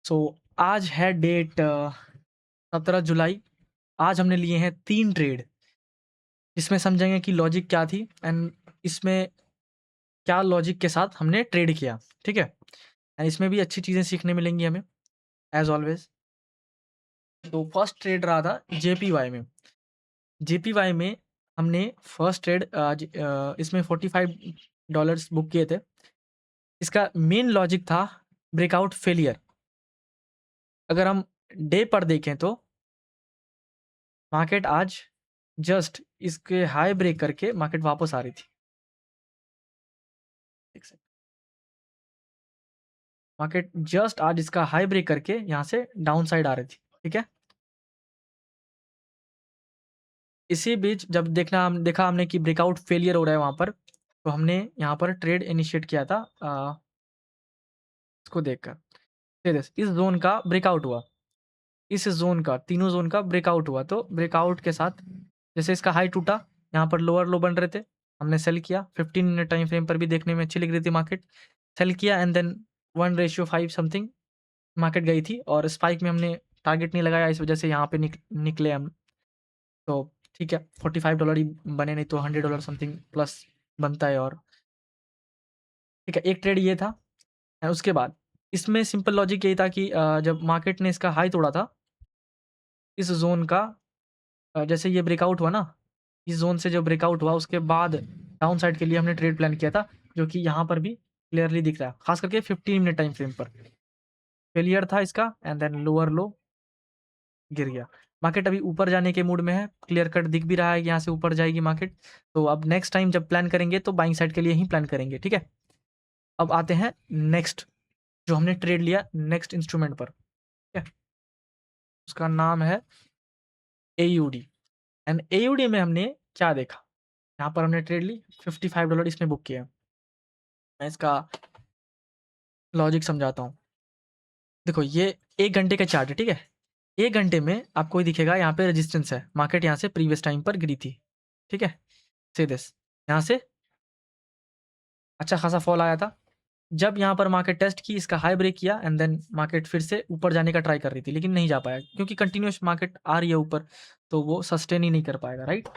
सो आज है डेट 17 जुलाई। आज हमने लिए हैं 3 ट्रेड, जिसमें समझेंगे कि लॉजिक क्या थी एंड इसमें क्या लॉजिक के साथ हमने ट्रेड किया, ठीक है? एंड इसमें भी अच्छी चीज़ें सीखने मिलेंगी हमें एज़ ऑलवेज़। तो फर्स्ट ट्रेड रहा था जेपीवाई में। जेपीवाई में हमने फर्स्ट ट्रेड इसमें $45 बुक किए थे। इसका मेन लॉजिक था ब्रेकआउट फेलियर। अगर हम डे पर देखें तो मार्केट आज जस्ट इसके हाई ब्रेक करके मार्केट वापस आ रही थी। एक सेकंड। मार्केट जस्ट आज इसका हाई ब्रेक करके यहाँ से डाउन साइड आ रही थी, ठीक है? इसी बीच जब देखा हमने कि ब्रेकआउट फेलियर हो रहा है वहाँ पर, तो हमने यहाँ पर ट्रेड इनिशिएट किया था इसको देखकर। फिर इस ज़ोन का ब्रेकआउट हुआ, इस ज़ोन का, तीनों ज़ोन का ब्रेकआउट हुआ, तो ब्रेकआउट के साथ जैसे इसका हाई टूटा, यहाँ पर लोअर लो बन रहे थे, हमने सेल किया। 15 मिनट टाइम फ्रेम पर भी देखने में अच्छी लग रही थी मार्केट, सेल किया एंड देन 1:5 समथिंग मार्केट गई थी और स्पाइक में हमने टारगेट नहीं लगाया, इस वजह से यहाँ पे निकले हम। तो ठीक है, $45 ही बने, नहीं तो $100 समथिंग प्लस बनता है। और ठीक है, एक ट्रेड ये था। उसके बाद इसमें सिंपल लॉजिक यही था कि जब मार्केट ने इसका हाई तोड़ा था इस जोन का, जैसे ये ब्रेकआउट हुआ ना, इस जोन से जो ब्रेकआउट हुआ उसके बाद डाउन साइड के लिए हमने ट्रेड प्लान किया था, जो कि यहाँ पर भी क्लियरली दिख रहा है, खास करके 15 मिनट टाइम फ्रेम पर। फेलियर था इसका एंड देन लोअर लो गिर गया। मार्केट अभी ऊपर जाने के मूड में है, क्लियर कट दिख भी रहा है कि यहाँ से ऊपर जाएगी मार्केट। तो अब नेक्स्ट टाइम जब प्लान करेंगे तो बाइंग साइड के लिए ही प्लान करेंगे, ठीक है? अब आते हैं नेक्स्ट जो हमने ट्रेड लिया नेक्स्ट इंस्ट्रूमेंट पर, ठीक है? उसका नाम है एयूडी। एंड एयूडी में हमने क्या देखा, यहाँ पर हमने ट्रेड ली, $55 इसमें बुक किया। मैं इसका लॉजिक समझाता हूँ। देखो ये 1 घंटे का चार्ट है, ठीक है? 1 घंटे में आपको दिखेगा यहाँ पे रेजिस्टेंस है, मार्केट यहाँ से प्रीवियस टाइम पर गिरी थी, ठीक है? से दिस यहाँ से अच्छा खासा फॉल आया था। जब यहाँ पर मार्केट टेस्ट की, इसका हाई ब्रेक किया एंड देन मार्केट फिर से ऊपर जाने का ट्राई कर रही थी, लेकिन नहीं जा पाया क्योंकि कंटिन्यूअस मार्केट आ रही है ऊपर, तो वो सस्टेन ही नहीं कर पाएगा, राइट?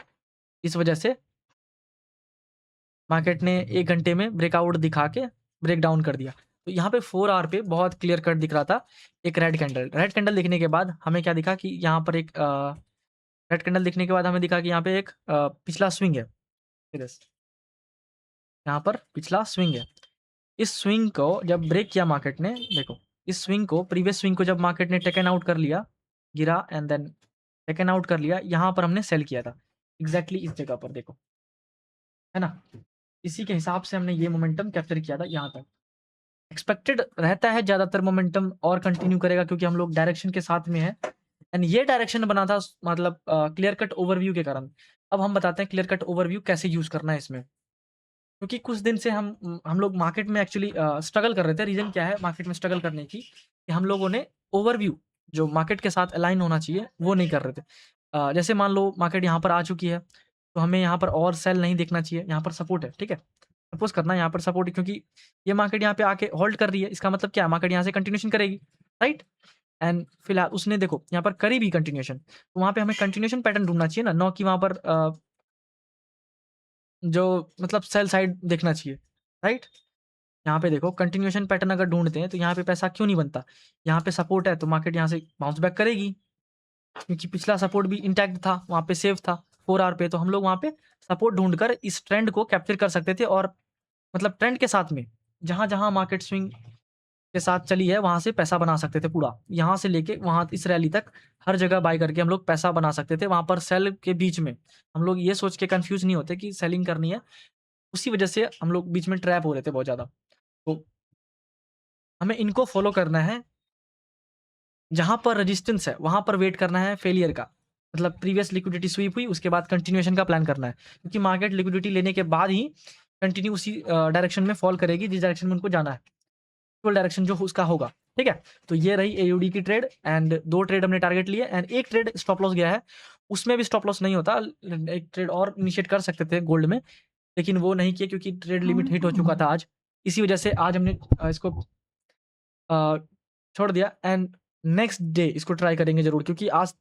इस वजह से मार्केट ने 1 घंटे में ब्रेकआउट दिखा के ब्रेक डाउन कर दिया। तो यहाँ पे 4 आवर पे बहुत क्लियर कट दिख रहा था एक रेड कैंडल। रेड कैंडल दिखने के बाद हमें क्या दिखा कि यहाँ पर एक रेड कैंडल दिखने के बाद हमें दिखा कि यहाँ पे एक पिछला स्विंग है। यहाँ पर पिछला स्विंग है। इस स्विंग को जब ब्रेक किया मार्केट ने, देखो इस स्विंग को, प्रीवियस स्विंग को जब मार्केट ने टेकन आउट कर लिया, गिरा एंड देन टेकन आउट कर लिया, यहाँ पर हमने सेल किया था एग्जैक्टली इस जगह पर, देखो है ना? इसी के हिसाब से हमने ये मोमेंटम कैप्चर किया था यहाँ तक। एक्सपेक्टेड रहता है ज़्यादातर मोमेंटम और कंटिन्यू करेगा क्योंकि हम लोग डायरेक्शन के साथ में है एंड ये डायरेक्शन बना था मतलब क्लियर कट ओवरव्यू के कारण। अब हम बताते हैं क्लियर कट ओवरव्यू कैसे यूज़ करना है इसमें, क्योंकि कुछ दिन से हम लोग मार्केट में एक्चुअली स्ट्रगल कर रहे थे। रीज़न क्या है मार्केट में स्ट्रगल करने की, कि हम लोगों ने ओवरव्यू जो मार्केट के साथ अलाइन होना चाहिए वो नहीं कर रहे थे। जैसे मान लो मार्केट यहाँ पर आ चुकी है, तो हमें यहाँ पर और सेल नहीं देखना चाहिए, यहाँ पर सपोर्ट है, ठीक है? सपोज़ करना यहाँ पर सपोर्ट है क्योंकि ये मार्केट यहाँ पे आके होल्ड कर रही है, इसका मतलब क्या है मार्केट यहाँ से कंटिन्यूएशन करेगी, राइट? एंड फिलहाल उसने देखो यहाँ पर करी भी कंटिन्यूएशन, तो वहाँ पे हमें कंटिन्यूएशन पैटर्न ढूँढना चाहिए ना, कि वहाँ पर जो मतलब सेल साइड देखना चाहिए, राइट? यहाँ पे देखो कंटिन्यूएशन पैटर्न अगर ढूँढते हैं तो यहाँ पे पैसा क्यों नहीं बनता? यहाँ पे सपोर्ट है तो मार्केट यहाँ से बाउंस बैक करेगी, क्योंकि पिछला सपोर्ट भी इंटैक्ट था, वहाँ पे सेफ था 4 आवर पे, तो हम लोग वहाँ पे सपोर्ट ढूँढकर इस ट्रेंड को कैप्चर कर सकते थे और मतलब ट्रेंड के साथ में जहाँ-जहाँ मार्केट स्विंग के साथ चली है वहाँ से पैसा बना सकते थे पूरा। यहाँ से लेके वहाँ इस रैली तक हर जगह बाय करके हम लोग पैसा बना सकते थे। वहाँ पर सेल के बीच में हम लोग ये सोच के कन्फ्यूज़ नहीं होते कि सेलिंग करनी है, उसी वजह से हम लोग बीच में ट्रैप हो रहे थे बहुत ज़्यादा। तो हमें इनको फ़ॉलो करना है, जहाँ पर रेजिस्टेंस है वहाँ पर वेट करना है फेलियर का। मतलब प्रीवियस लिक्विडिटी स्वीप हुई उसके बाद कंटिन्यूएशन का प्लान करना है, क्योंकि मार्केट लिक्विडिटी लेने के बाद ही कंटिन्यू उसी डायरेक्शन में फॉल करेगी जिस डायरेक्शन में उनको जाना है। फुल डायरेक्शन जो उसका होगा, ठीक है? तो ये रही एयूडी की ट्रेड एंड 2 ट्रेड हमने टारगेट लिए एंड 1 ट्रेड स्टॉप लॉस गया है। उसमें भी स्टॉप लॉस नहीं होता, 1 ट्रेड और इनिशिएट कर सकते थे गोल्ड में, लेकिन वो नहीं किए क्योंकि ट्रेड लिमिट हिट हो चुका था आज। इसी वजह से आज हमने इसको छोड़ दिया एंड नेक्स्ट डे इसको ट्राई करेंगे ज़रूर, क्योंकि आज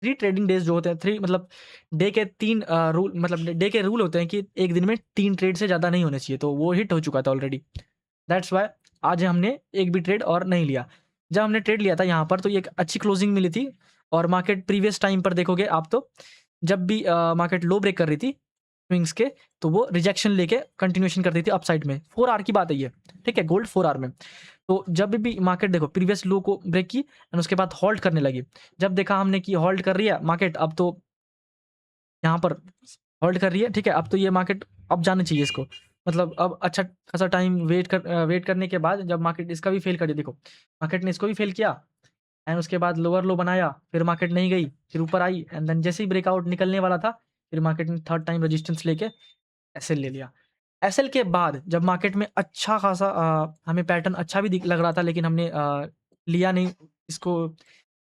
3 ट्रेडिंग डेज़ जो होते हैं, 3 मतलब डे के 3 रूल, मतलब डे के रूल होते हैं कि एक दिन में 3 ट्रेड से ज़्यादा नहीं होने चाहिए, तो वो हिट हो चुका था ऑलरेडी। दैट्स व्हाई आज हमने एक भी ट्रेड और नहीं लिया। जब हमने ट्रेड लिया था यहाँ पर, तो ये एक अच्छी क्लोजिंग मिली थी और मार्केट प्रीवियस टाइम पर देखोगे आप, तो जब भी मार्केट लो ब्रेक कर रही थी स्विंग्स के, तो वो रिजेक्शन लेके कंटिन्यूएशन कर रही थी अपसाइड में। 4 आवर की बात है ये, ठीक है? गोल्ड 4 आवर में। तो जब भी मार्केट देखो प्रीवियस लो को ब्रेक की एंड उसके बाद होल्ड करने लगी। जब देखा हमने कि होल्ड कर रही है मार्केट, अब तो यहाँ पर होल्ड कर रही है, ठीक है? अब तो ये मार्केट अब जाना चाहिए इसको। मतलब अब अच्छा खासा टाइम वेट करने के बाद जब मार्केट इसका भी फेल कर दिया, देखो मार्केट ने इसको भी फेल किया एंड उसके बाद लोअर लो बनाया, फिर मार्केट नहीं गई, फिर ऊपर आई एंड देन जैसे ही ब्रेकआउट निकलने वाला था, फिर मार्केट ने थर्ड टाइम रेजिस्टेंस लेके एसएल ले लिया। एसएल के बाद जब मार्केट में अच्छा खासा हमें पैटर्न अच्छा भी लग रहा था, लेकिन हमने लिया नहीं इसको।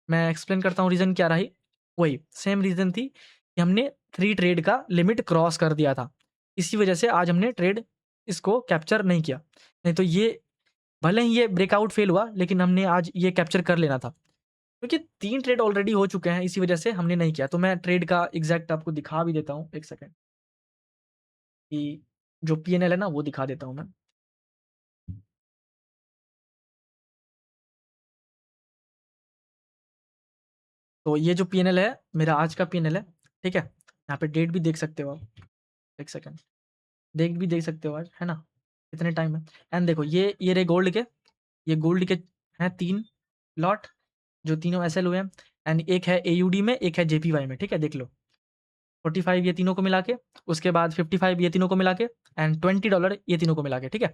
मैं एक्सप्लेन करता हूँ रीज़न क्या रही। वही सेम रीज़न थी कि हमने 3 ट्रेड का लिमिट क्रॉस कर दिया था। इसी वजह से आज हमने ट्रेड इसको कैप्चर नहीं किया। नहीं तो ये भले ही ये ब्रेकआउट फेल हुआ, लेकिन हमने आज ये कैप्चर कर लेना था। क्योंकि 3 ट्रेड ऑलरेडी हो चुके हैं, इसी वजह से हमने नहीं किया। तो मैं ट्रेड का एग्ज़ैक्ट आपको दिखा भी देता हूँ, 1 सेकंड, कि जो पीएनएल है ना, वो दिखा देता हूँ मैं। तो ये जो पीएनएल है, मेरा आज का पीएनएल है, ठीक है? यहाँ पे डेट भी देख सकते हो आप, 1 सेकंड। डेट भी देख सकते हो आज, है ना? कितने टाइम है एंड देखो ये रहे गोल्ड के, ये गोल्ड के हैं 3 लॉट, जो तीनों एसएल हुए हैं एंड एक है एयूडी में, एक है जेपीवाई में, ठीक है? देख लो। 45 ये तीनों को मिला के, उसके बाद 55 ये तीनों को मिला के एंड $20 ये तीनों को मिला के, ठीक है?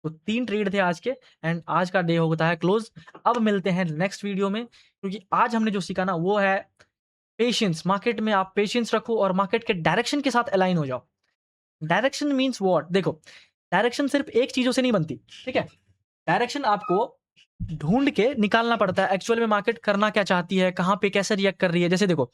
तो 3 ट्रेड थे आज के एंड आज का डे होता है क्लोज़। अब मिलते हैं नेक्स्ट वीडियो में, क्योंकि आज हमने जो सीखा ना, वो है पेशेंस। मार्केट में आप पेशेंस रखो और मार्केट के डायरेक्शन के साथ अलाइन हो जाओ। Direction means what? देखो, डायरेक्शन सिर्फ़ एक चीज़ों से नहीं बनती, ठीक है? डायरेक्शन आपको ढूँढ के निकालना पड़ता है, एक्चुअल में मार्केट करना क्या चाहती है, कहाँ पे कैसे रिएक्ट कर रही है। जैसे देखो,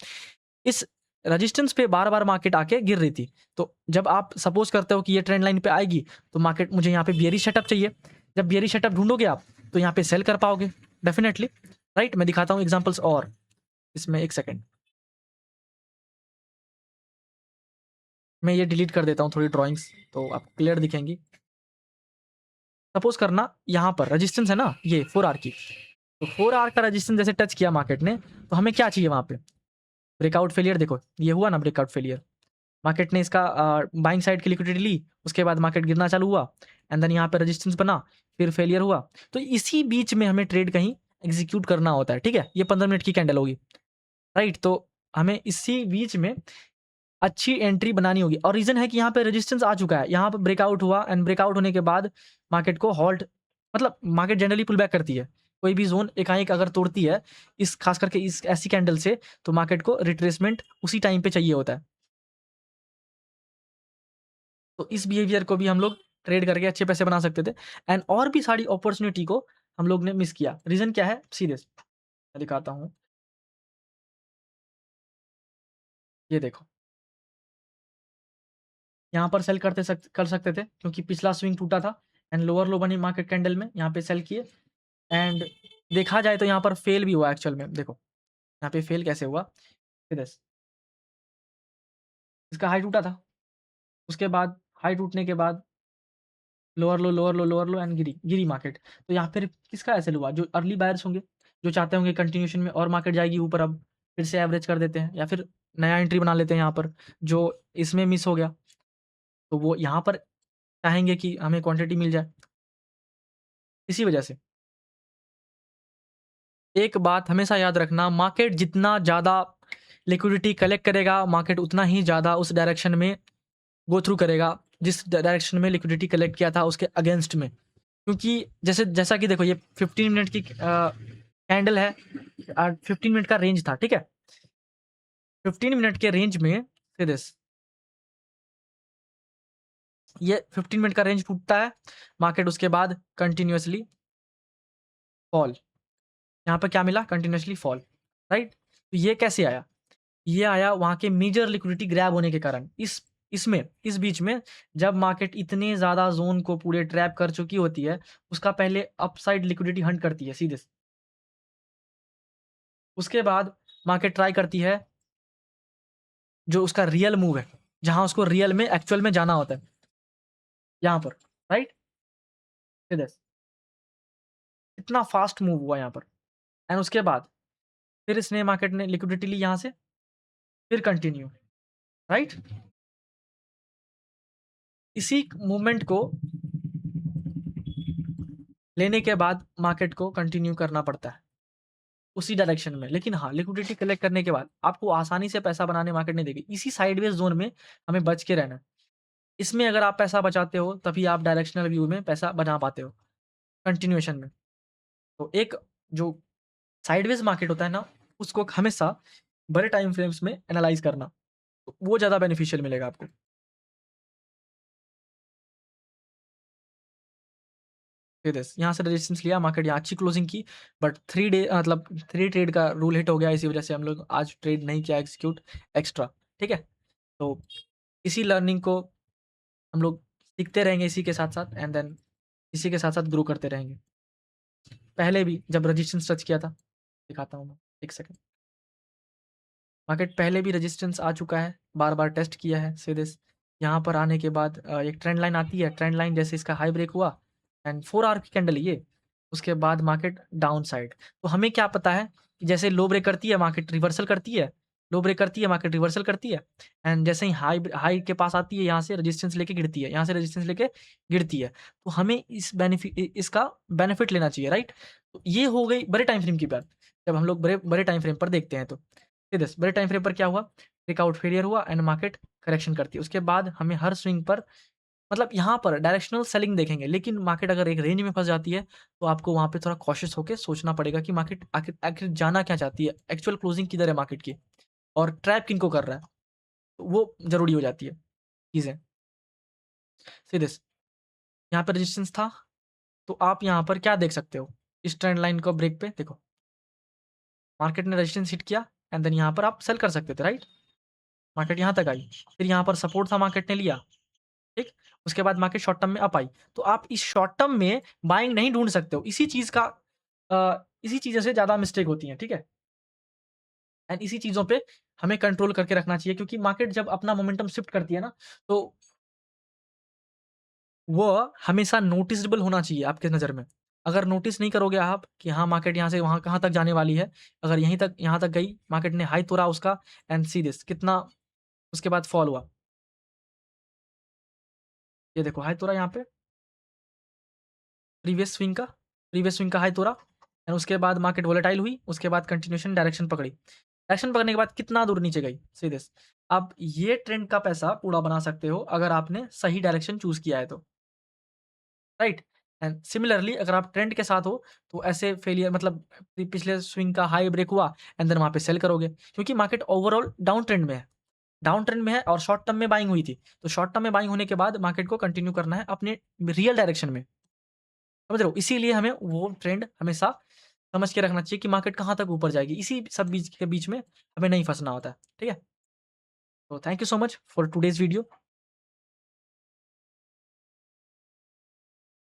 इस रेजिस्टेंस पे बार-बार मार्केट आके गिर रही थी। तो जब आप सपोज़ करते हो कि ये ट्रेंड लाइन पे आएगी, तो मार्केट मुझे यहाँ पे बियरिश सेटअप चाहिए। जब बियरिश सेटअप ढूँढोगे आप, तो यहाँ पे सेल कर पाओगे डेफिनिटली, राइट? मैं दिखाता हूँ एग्ज़ाम्पल्स और इसमें, 1 सेकंड। मैं ये डिलीट कर देता हूँ थोड़ी ड्राइंग्स, तो आपको क्लियर दिखेंगी। सपोज़ करना यहाँ पर रेजिस्टेंस है ना, ये 4 आवर की। तो 4 आवर का रेजिस्टेंस जैसे टच किया मार्केट ने, तो हमें क्या चाहिए वहाँ पे? Breakout failure. देखो, ये हुआ ना ब्रेकआउट फेलियर। मार्केट ने इसका बाइंग साइड की लिक्विडिटी ली, उसके बाद मार्केट गिरना चालू हुआ एंड देन यहाँ पे रेजिस्टेंस बना, फिर फेलियर हुआ। तो इसी बीच में हमें ट्रेड कहीं एग्जीक्यूट करना होता है, ठीक है? ये 15 मिनट की कैंडल होगी, राइट? तो हमें इसी बीच में अच्छी एंट्री बनानी होगी और रीज़न है कि यहाँ पे रेजिस्टेंस आ चुका है। यहाँ पे ब्रेकआउट हुआ एंड ब्रेकआउट होने के बाद मार्केट को हॉल्ट, मतलब मार्केट जनरली पुल बैक करती है। कोई भी ज़ोन एकाएक अगर तोड़ती है, इस खास करके इस ऐसी कैंडल से, तो मार्केट को रिट्रेसमेंट उसी टाइम पे चाहिए होता है। तो इस बिहेवियर को भी हम लोग ट्रेड करके अच्छे पैसे बना सकते थे एंड और भी सारी अपॉर्च्युनिटी को हम लोग ने मिस किया। रीज़न क्या है? सीरियस मैं दिखाता हूँ। ये देखो, यहाँ पर सेल कर सकते थे, क्योंकि पिछला स्विंग टूटा था एंड लोअर लो बनी मार्केट कैंडल में, यहाँ पे सेल किए एंड देखा जाए तो यहाँ पर फेल भी हुआ एक्चुअल में। देखो, यहाँ पे फेल कैसे हुआ? सीरियस, इसका हाई टूटा था, उसके बाद हाई टूटने के बाद lower low, lower low, lower low and Giri market. तो यहाँ पर किसका एसएल हुआ? जो अर्ली बायर्स होंगे, जो चाहते होंगे कंटिन्यूएशन में और मार्केट जाएगी ऊपर, अब फिर से एवरेज कर देते हैं या फिर नया एंट्री बना लेते हैं यहाँ पर, जो इसमें मिस हो गया। तो वो यहाँ पर चाहेंगे कि हमें क्वांटिटी मिल जाए, इसी वजह से। एक बात हमेशा याद रखना, मार्केट जितना ज़्यादा लिक्विडिटी कलेक्ट करेगा, मार्केट उतना ही ज़्यादा उस डायरेक्शन में गो थ्रू करेगा, जिस डायरेक्शन में लिक्विडिटी कलेक्ट किया था उसके अगेंस्ट में। क्योंकि जैसा कि देखो, ये 15 मिनट की कैंडल है, 15 मिनट का रेंज था, ठीक है? 15 मिनट के रेंज में से दिस, ये 15 मिनट का रेंज टूटता है, मार्केट उसके बाद कंटिन्यूअसली फॉल। यहाँ पे क्या मिला? Continuously fall, right? तो ये कैसे आया? ये आया वहाँ के मेजर लिक्विडिटी ग्रैब होने के कारण। इस इसमें इस बीच में जब मार्केट इतने ज़्यादा ज़ोन को पूरे ट्रैप कर चुकी होती है, उसका पहले अपसाइड लिक्विडिटी हंट करती है सीधे। उसके बाद मार्केट ट्राई करती है जो उसका रियल मूव है, जहाँ उसको रियल में एक्चुअल में जाना होता है, यहाँ पर, राइट? सीधे। इतना फास्ट मूव हुआ यहाँ पर एंड उसके बाद फिर इसने मार्केट ने लिक्विडिटी ली यहाँ से, फिर कंटिन्यू, राइट? इसी मूवमेंट को लेने के बाद मार्केट को कंटिन्यू करना पड़ता है उसी डायरेक्शन में। लेकिन हाँ, लिक्विडिटी कलेक्ट करने के बाद आपको आसानी से पैसा बनाने मार्केट नहीं देगी। इसी साइडवेज ज़ोन में हमें बच के रहना है। इसमें अगर आप पैसा बचाते हो तभी आप डायरेक्शनल व्यू में पैसा बना पाते हो, कंटिन्यूएशन में। तो एक जो साइडवेज मार्केट होता है ना, उसको हमेशा बड़े टाइम फ्रेम्स में एनालाइज़ करना, तो वो ज़्यादा बेनिफिशियल मिलेगा आपको। फिर दिस यहाँ से रेजिस्टेंस लिया, मार्केट यहाँ अच्छी क्लोजिंग की, बट 3 डे मतलब 3 ट्रेड का रूल हिट हो गया, इसी वजह से हम लोग आज ट्रेड नहीं किया एग्जीक्यूट एक्स्ट्रा, ठीक है? तो इसी लर्निंग को हम लोग सीखते रहेंगे इसी के साथ-साथ एंड देन इसी के साथ-साथ ग्रो करते रहेंगे। पहले भी जब रेजिस्टेंस टच किया था, दिखाता हूँ मैं, 1 सेकंड। मार्केट पहले भी रेजिस्टेंस आ चुका है, बार-बार टेस्ट किया है सीधे यहाँ पर आने के बाद एक ट्रेंड लाइन आती है, ट्रेंड लाइन जैसे इसका हाई ब्रेक हुआ एंड 4 आवर की कैंडल है ये, उसके बाद मार्केट डाउन साइड। तो हमें क्या पता है कि जैसे लो ब्रेक करती है मार्केट रिवर्सल करती है, लो ब्रेक करती है मार्केट रिवर्सल करती है एंड जैसे ही हाई हाई के पास आती है, यहाँ से रेजिस्टेंस लेके गिरती है, यहाँ से रेजिस्टेंस लेके गिरती है। तो हमें इसका बेनिफिट लेना चाहिए, राइट? तो ये हो गई बड़े टाइम फ्रेम की बात। जब हम लोग बड़े बड़े टाइम फ्रेम पर देखते हैं तो सीधे बड़े टाइम फ्रेम पर क्या हुआ, ब्रेकआउट फेलियर हुआ एंड मार्केट करेक्शन करती है। उसके बाद हमें हर स्विंग पर मतलब यहाँ पर डायरेक्शनल सेलिंग देखेंगे, लेकिन मार्केट अगर एक रेंज में फँस जाती है, तो आपको वहाँ पे थोड़ा कॉशियस होके सोचना पड़ेगा कि मार्केट आखिर आखिर जाना क्या चाहती है, एक्चुअल क्लोजिंग किधर है मार्केट की और ट्रैप किनको कर रहा है, तो वो ज़रूरी हो जाती है चीज़ें। सीधे यहाँ पे रेजिस्टेंस था, तो आप यहाँ पर क्या देख सकते हो, इस ट्रेंड लाइन को ब्रेक पे देखो, मार्केट ने रेजिस्टेंस हिट किया एंड देन यहाँ पर आप सेल कर सकते थे, राइट? मार्केट यहाँ तक आई, फिर यहाँ पर सपोर्ट था मार्केट ने लिया, ठीक? उसके बाद मार्केट शॉर्ट टर्म में अप आई। तो आप इस शॉर्ट टर्म में बाइंग नहीं ढूँढ सकते हो। इसी चीज़ का इसी चीज़ों से ज़्यादा मिस्टेक होती है, ठीक है? एंड इसी चीज़ों पे हमें कंट्रोल करके रखना चाहिए क्योंकि मार्केट जब अपना मोमेंटम शिफ्ट करती है ना, तो वो हमेशा नोटिसेबल होना चाहिए आपके नज़र में। अगर नोटिस नहीं करोगे आप कि हाँ, मार्केट यहाँ से वहाँ कहाँ तक जाने वाली है, अगर यहीं तक यहाँ तक गई, मार्केट ने हाई तोड़ा उसका एंड सी दिस कितना उसके बाद फॉल हुआ। ये देखो हाई तोड़ा यहाँ पे प्रीवियस स्विंग का हाई तोड़ा एंड उसके बाद मार्केट वोलेटाइल हुई, उसके बाद कंटिन्यूएशन डायरेक्शन पकड़ी। डायरेक्शन पकड़ने के बाद कितना दूर नीचे गई सीधे। आप ये ट्रेंड का पैसा पूरा बना सकते हो अगर आपने सही डायरेक्शन चूज़ किया है तो, राइट? एंड सिमिलरली अगर आप ट्रेंड के साथ हो, तो ऐसे फेलियर मतलब पिछले स्विंग का हाई ब्रेक हुआ एंड देन वहाँ पे सेल करोगे क्योंकि मार्केट ओवरऑल डाउन ट्रेंड में है। डाउन ट्रेंड में है और शॉर्ट टर्म में बाइंग हुई थी। तो शॉर्ट टर्म में बाइंग होने के बाद मार्केट को कंटिन्यू करना है अपने रियल डायरेक्शन में। समझ रहे हो? इसीलिए हमें वो ट्रेंड हमेशा समझ के रखना चाहिए कि मार्केट कहाँ तक ऊपर जाएगी। इसी सब बीच के बीच में हमें नहीं फँसना होता है। ठीक है? तो thank you so much for today's video.